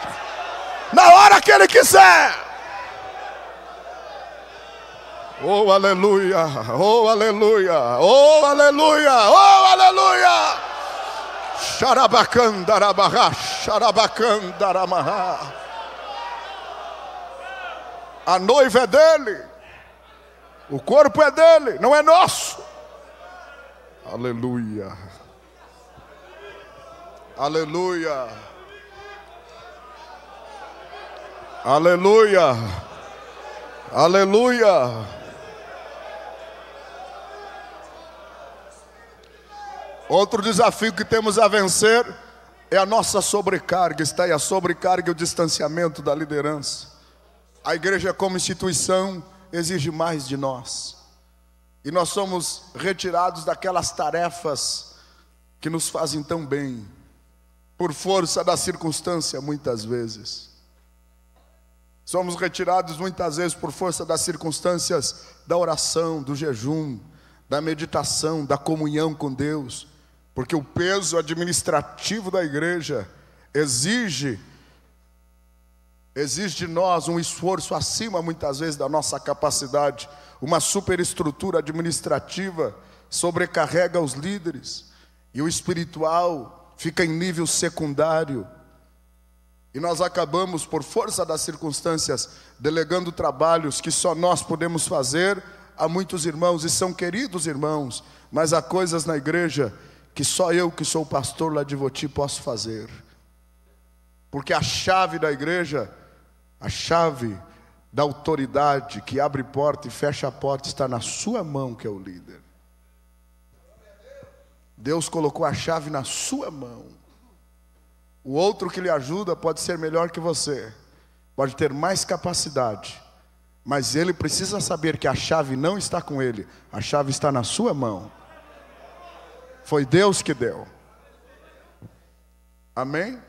A: Na hora que Ele quiser. Oh, aleluia! Oh, aleluia! Oh, aleluia! Oh, aleluia! Xarabacandarabarra, xarabacandaramarra. A noiva é dele, o corpo é dele, não é nosso. Aleluia, aleluia, aleluia, aleluia. Outro desafio que temos a vencer é a nossa sobrecarga. Está aí a sobrecarga e o distanciamento da liderança. A igreja como instituição exige mais de nós. E nós somos retirados daquelas tarefas que nos fazem tão bem, por força da circunstância muitas vezes. Somos retirados muitas vezes por força das circunstâncias da oração, do jejum, da meditação, da comunhão com Deus. Porque o peso administrativo da igreja exige de nós um esforço acima muitas vezes da nossa capacidade. Uma superestrutura administrativa sobrecarrega os líderes e o espiritual fica em nível secundário. E nós acabamos, por força das circunstâncias, delegando trabalhos que só nós podemos fazer a muitos irmãos, e são queridos irmãos, mas há coisas na igreja que só eu, que sou pastor lá de Voti, posso fazer. Porque a chave da igreja, a chave da autoridade que abre porta e fecha a porta está na sua mão, que é o líder. Deus colocou a chave na sua mão. O outro que lhe ajuda pode ser melhor que você, pode ter mais capacidade, mas ele precisa saber que a chave não está com ele, a chave está na sua mão. Foi Deus que deu. Amém?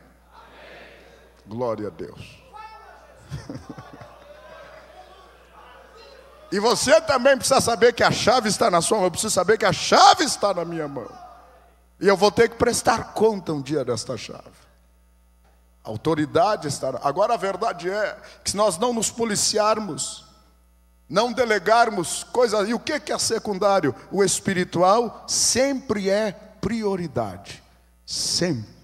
A: Glória a Deus. E você também precisa saber que a chave está na sua mão. Eu preciso saber que a chave está na minha mão. E eu vou ter que prestar conta um dia desta chave. A autoridade estará. Agora a verdade é que se nós não nos policiarmos, não delegarmos coisas, e o que é secundário? O espiritual sempre é prioridade. Sempre.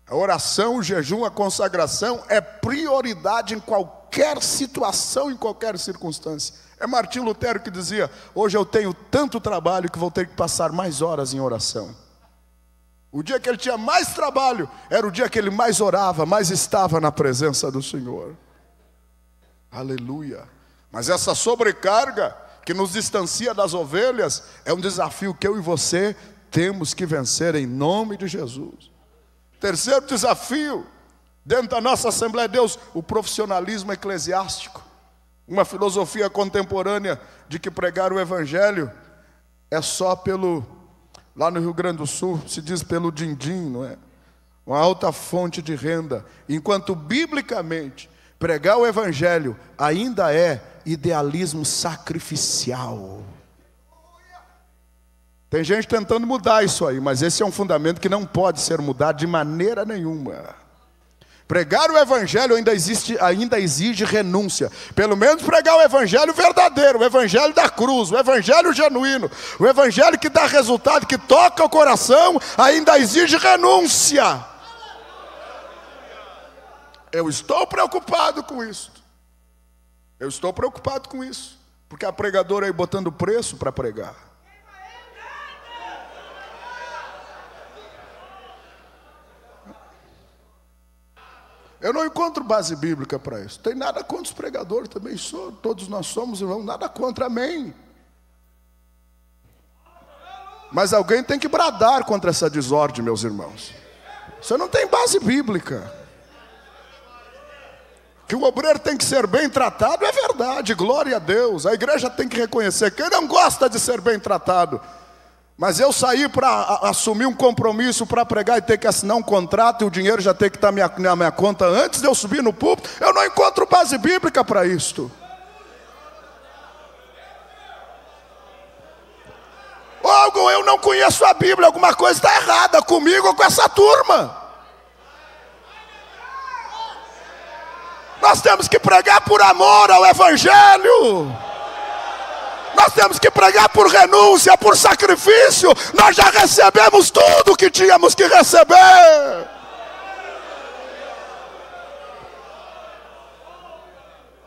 A: A oração, o jejum, a consagração é prioridade em qualquer situação, em qualquer circunstância. É Martim Lutero que dizia: hoje eu tenho tanto trabalho que vou ter que passar mais horas em oração. O dia que ele tinha mais trabalho era o dia que ele mais orava, mais estava na presença do Senhor. Aleluia. Mas essa sobrecarga que nos distancia das ovelhas é um desafio que eu e você temos que vencer em nome de Jesus. Terceiro desafio, dentro da nossa Assembleia de Deus, o profissionalismo eclesiástico. Uma filosofia contemporânea de que pregar o Evangelho é só pelo, lá no Rio Grande do Sul, se diz pelo din-din, não é? Uma alta fonte de renda. Enquanto biblicamente, pregar o Evangelho ainda é idealismo sacrificial. Tem gente tentando mudar isso aí, mas esse é um fundamento que não pode ser mudado de maneira nenhuma. Pregar o Evangelho ainda exige renúncia. Pelo menos pregar o Evangelho verdadeiro, o Evangelho da cruz, o Evangelho genuíno, o Evangelho que dá resultado, que toca o coração, ainda exige renúncia. Eu estou preocupado com isso. Eu estou preocupado com isso. Porque a pregadora aí botando preço para pregar. Eu não encontro base bíblica para isso. Tem nada contra os pregadores, também sou. Todos nós somos irmãos, nada contra, amém. Mas alguém tem que bradar contra essa desordem, meus irmãos. Você não tem base bíblica. Que o obreiro tem que ser bem tratado, é verdade, glória a Deus. A igreja tem que reconhecer que ele não gosta de ser bem tratado. Mas eu saí para assumir um compromisso para pregar e ter que assinar um contrato e o dinheiro já tem que estar na minha conta antes de eu subir no púlpito, eu não encontro base bíblica para isto. Ou eu não conheço a Bíblia, alguma coisa está errada comigo ou com essa turma. Nós temos que pregar por amor ao Evangelho. Nós temos que pregar por renúncia, por sacrifício. Nós já recebemos tudo o que tínhamos que receber.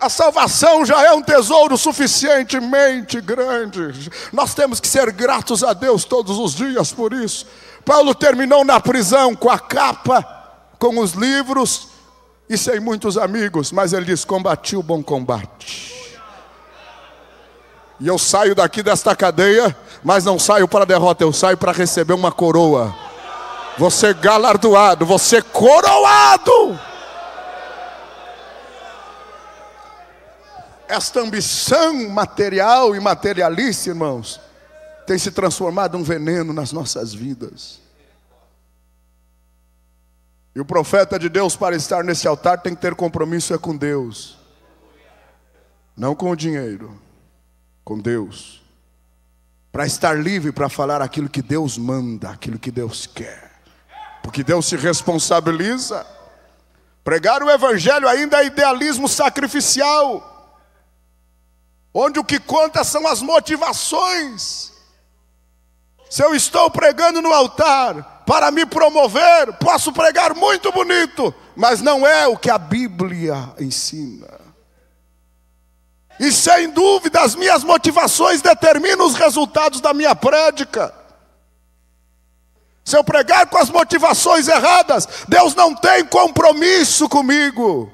A: A salvação já é um tesouro suficientemente grande. Nós temos que ser gratos a Deus todos os dias por isso. Paulo terminou na prisão com a capa, com os livros e sem muitos amigos. Mas ele diz: combati o bom combate. E eu saio daqui desta cadeia, mas não saio para a derrota, eu saio para receber uma coroa. Você galardoado, você coroado. Esta ambição material e materialista, irmãos, tem se transformado em um veneno nas nossas vidas. E o profeta de Deus, para estar nesse altar, tem que ter compromisso com Deus. Não com o dinheiro. Com Deus, para estar livre para falar aquilo que Deus manda, aquilo que Deus quer, porque Deus se responsabiliza. Pregar o Evangelho ainda é idealismo sacrificial, onde o que conta são as motivações. Se eu estou pregando no altar para me promover, posso pregar muito bonito, mas não é o que a Bíblia ensina. E sem dúvida as minhas motivações determinam os resultados da minha prédica. Se eu pregar com as motivações erradas, Deus não tem compromisso comigo.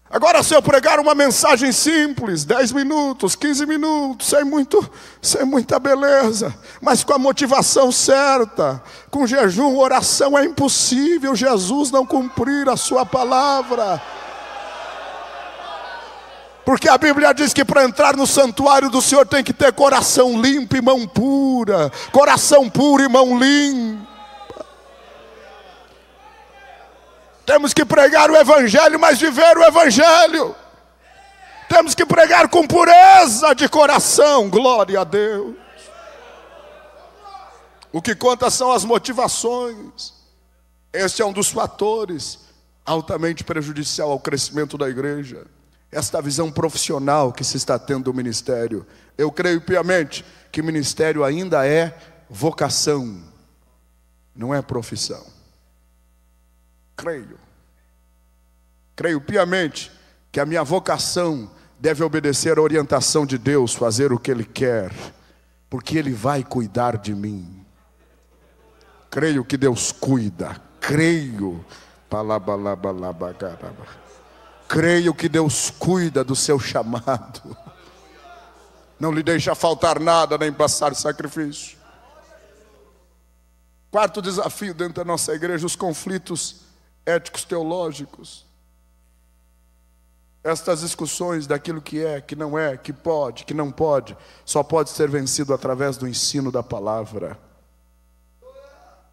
A: Agora, se eu pregar uma mensagem simples, 10 minutos, 15 minutos, sem muita beleza, mas com a motivação certa, com jejum, oração, é impossível Jesus não cumprir a sua palavra. Porque a Bíblia diz que para entrar no santuário do Senhor tem que ter coração limpo e mão pura. Coração puro e mão limpa. Temos que pregar o Evangelho, mas viver o Evangelho. Temos que pregar com pureza de coração. Glória a Deus. O que conta são as motivações. Este é um dos fatores altamente prejudicial ao crescimento da igreja. Esta visão profissional que se está tendo do ministério. Eu creio piamente que ministério ainda é vocação, não é profissão. Creio piamente que a minha vocação deve obedecer à orientação de Deus, fazer o que Ele quer, porque Ele vai cuidar de mim. Creio que Deus cuida, creio que Deus cuida do seu chamado. Não lhe deixa faltar nada, nem passar sacrifício. Quarto desafio dentro da nossa igreja, os conflitos éticos teológicos. Estas discussões daquilo que é, que não é, que pode, que não pode, só pode ser vencido através do ensino da palavra.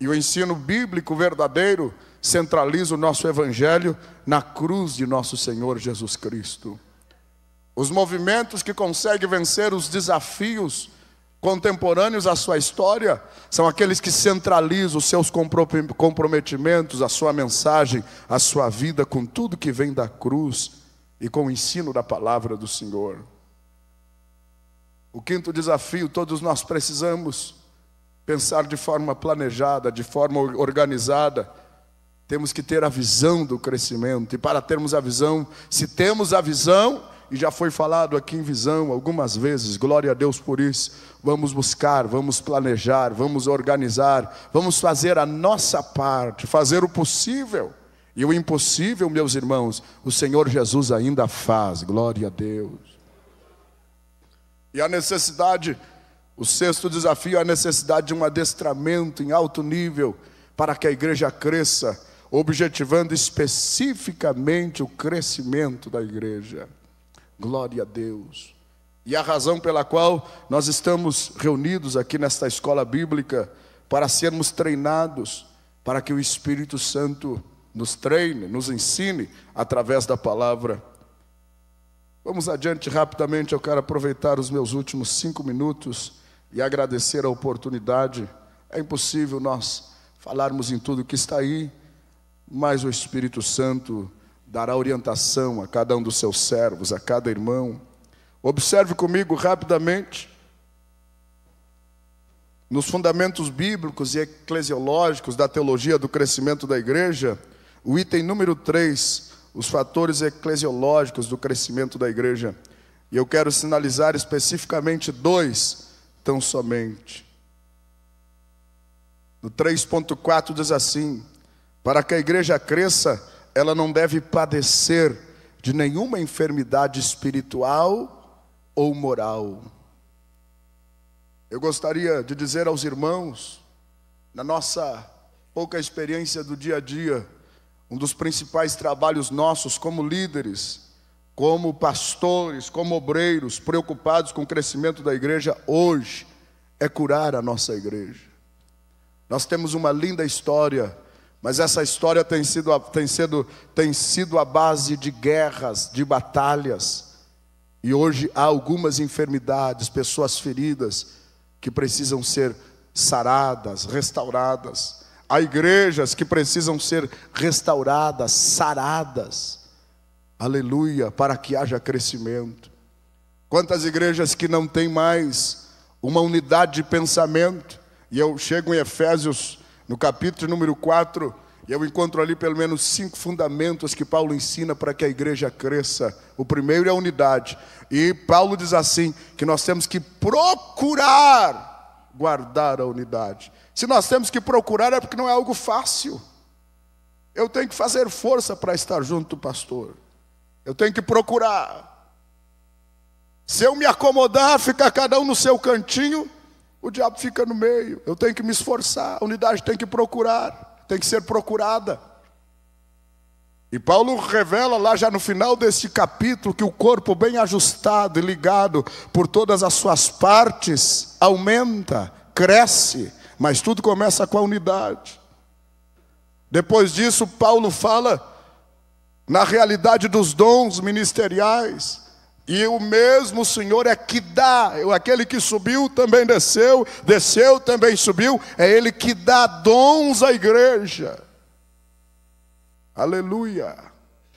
A: E o ensino bíblico verdadeiro centraliza o nosso evangelho na cruz de nosso Senhor Jesus Cristo. Os movimentos que conseguem vencer os desafios contemporâneos à sua história são aqueles que centralizam os seus comprometimentos, a sua mensagem, a sua vida com tudo que vem da cruz e com o ensino da palavra do Senhor. O quinto desafio, todos nós precisamos pensar de forma planejada, de forma organizada. Temos que ter a visão do crescimento. E para termos a visão, se temos a visão, e já foi falado aqui em visão algumas vezes, glória a Deus por isso, vamos buscar, vamos planejar, vamos organizar, vamos fazer a nossa parte, fazer o possível. E o impossível, meus irmãos, o Senhor Jesus ainda faz, glória a Deus. E a necessidade, o sexto desafio é a necessidade de um adestramento em alto nível para que a igreja cresça, objetivando especificamente o crescimento da igreja. Glória a Deus. E a razão pela qual nós estamos reunidos aqui nesta escola bíblica, para sermos treinados, para que o Espírito Santo nos treine, nos ensine através da palavra. Vamos adiante rapidamente. Eu quero aproveitar os meus últimos 5 minutos e agradecer a oportunidade. É impossível nós falarmos em tudo que está aí, mas o Espírito Santo dará orientação a cada um dos seus servos, a cada irmão. Observe comigo rapidamente, nos fundamentos bíblicos e eclesiológicos da teologia do crescimento da igreja, o item número 3, os fatores eclesiológicos do crescimento da igreja. E eu quero sinalizar especificamente 2, tão somente. No 3.4 diz assim: para que a igreja cresça, ela não deve padecer de nenhuma enfermidade espiritual ou moral. Eu gostaria de dizer aos irmãos, na nossa pouca experiência do dia a dia, um dos principais trabalhos nossos como líderes, como pastores, como obreiros, preocupados com o crescimento da igreja hoje, é curar a nossa igreja. Nós temos uma linda história, mas essa história tem sido a base de guerras, de batalhas. E hoje há algumas enfermidades, pessoas feridas, que precisam ser saradas, restauradas. Há igrejas que precisam ser restauradas, saradas. Aleluia, para que haja crescimento. Quantas igrejas que não têm mais uma unidade de pensamento. E eu chego em Efésios, no capítulo número 4, e eu encontro ali pelo menos 5 fundamentos que Paulo ensina para que a igreja cresça. O primeiro é a unidade. E Paulo diz assim, que nós temos que procurar guardar a unidade. Se nós temos que procurar é porque não é algo fácil. Eu tenho que fazer força para estar junto do pastor. Eu tenho que procurar. Se eu me acomodar, ficar cada um no seu cantinho, o diabo fica no meio. Eu tenho que me esforçar. A unidade tem que procurar, tem que ser procurada. E Paulo revela lá já no final deste capítulo que o corpo bem ajustado e ligado por todas as suas partes aumenta, cresce, mas tudo começa com a unidade. Depois disso, Paulo fala na realidade dos dons ministeriais, E o mesmo Senhor é que dá. Aquele que subiu também desceu, desceu também subiu. É Ele que dá dons à igreja. Aleluia.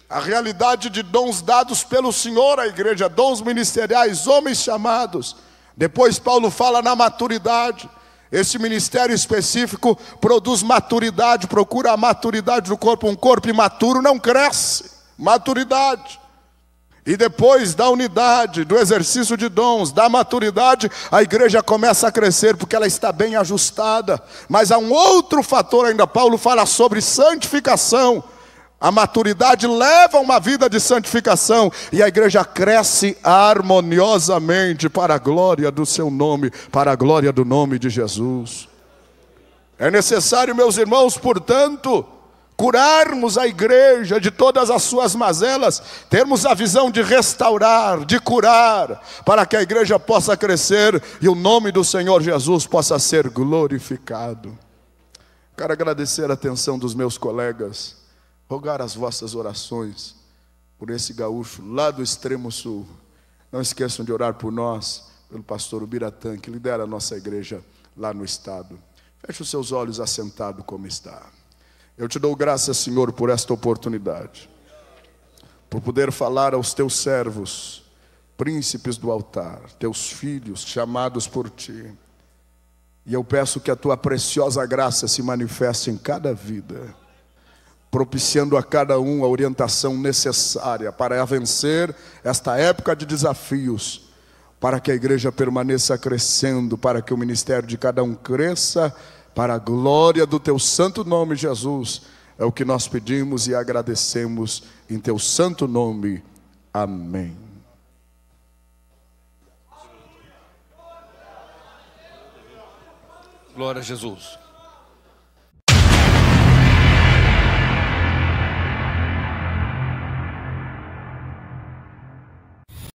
A: A realidade de dons dados pelo Senhor à igreja, dons ministeriais, homens chamados. Depois Paulo fala na maturidade. Esse ministério específico produz maturidade, procura a maturidade do corpo. Um corpo imaturo não cresce. Maturidade. E depois da unidade, do exercício de dons, da maturidade, a igreja começa a crescer porque ela está bem ajustada. Mas há um outro fator ainda, Paulo fala sobre santificação. A maturidade leva a uma vida de santificação e a igreja cresce harmoniosamente para a glória do seu nome, para a glória do nome de Jesus. É necessário, meus irmãos, portanto, curarmos a igreja de todas as suas mazelas, termos a visão de restaurar, de curar, para que a igreja possa crescer e o nome do Senhor Jesus possa ser glorificado. Quero agradecer a atenção dos meus colegas, rogar as vossas orações por esse gaúcho lá do extremo sul. Não esqueçam de orar por nós, pelo pastor Ubiratã, que lidera a nossa igreja lá no estado. Feche os seus olhos assentado como está. Eu te dou graças, Senhor, por esta oportunidade, por poder falar aos teus servos, príncipes do altar, teus filhos chamados por ti. E eu peço que a tua preciosa graça se manifeste em cada vida, propiciando a cada um a orientação necessária para vencer esta época de desafios, para que a igreja permaneça crescendo, para que o ministério de cada um cresça, para a glória do teu santo nome, Jesus. É o que nós pedimos e agradecemos em teu santo nome. Amém.
B: Glória a Jesus.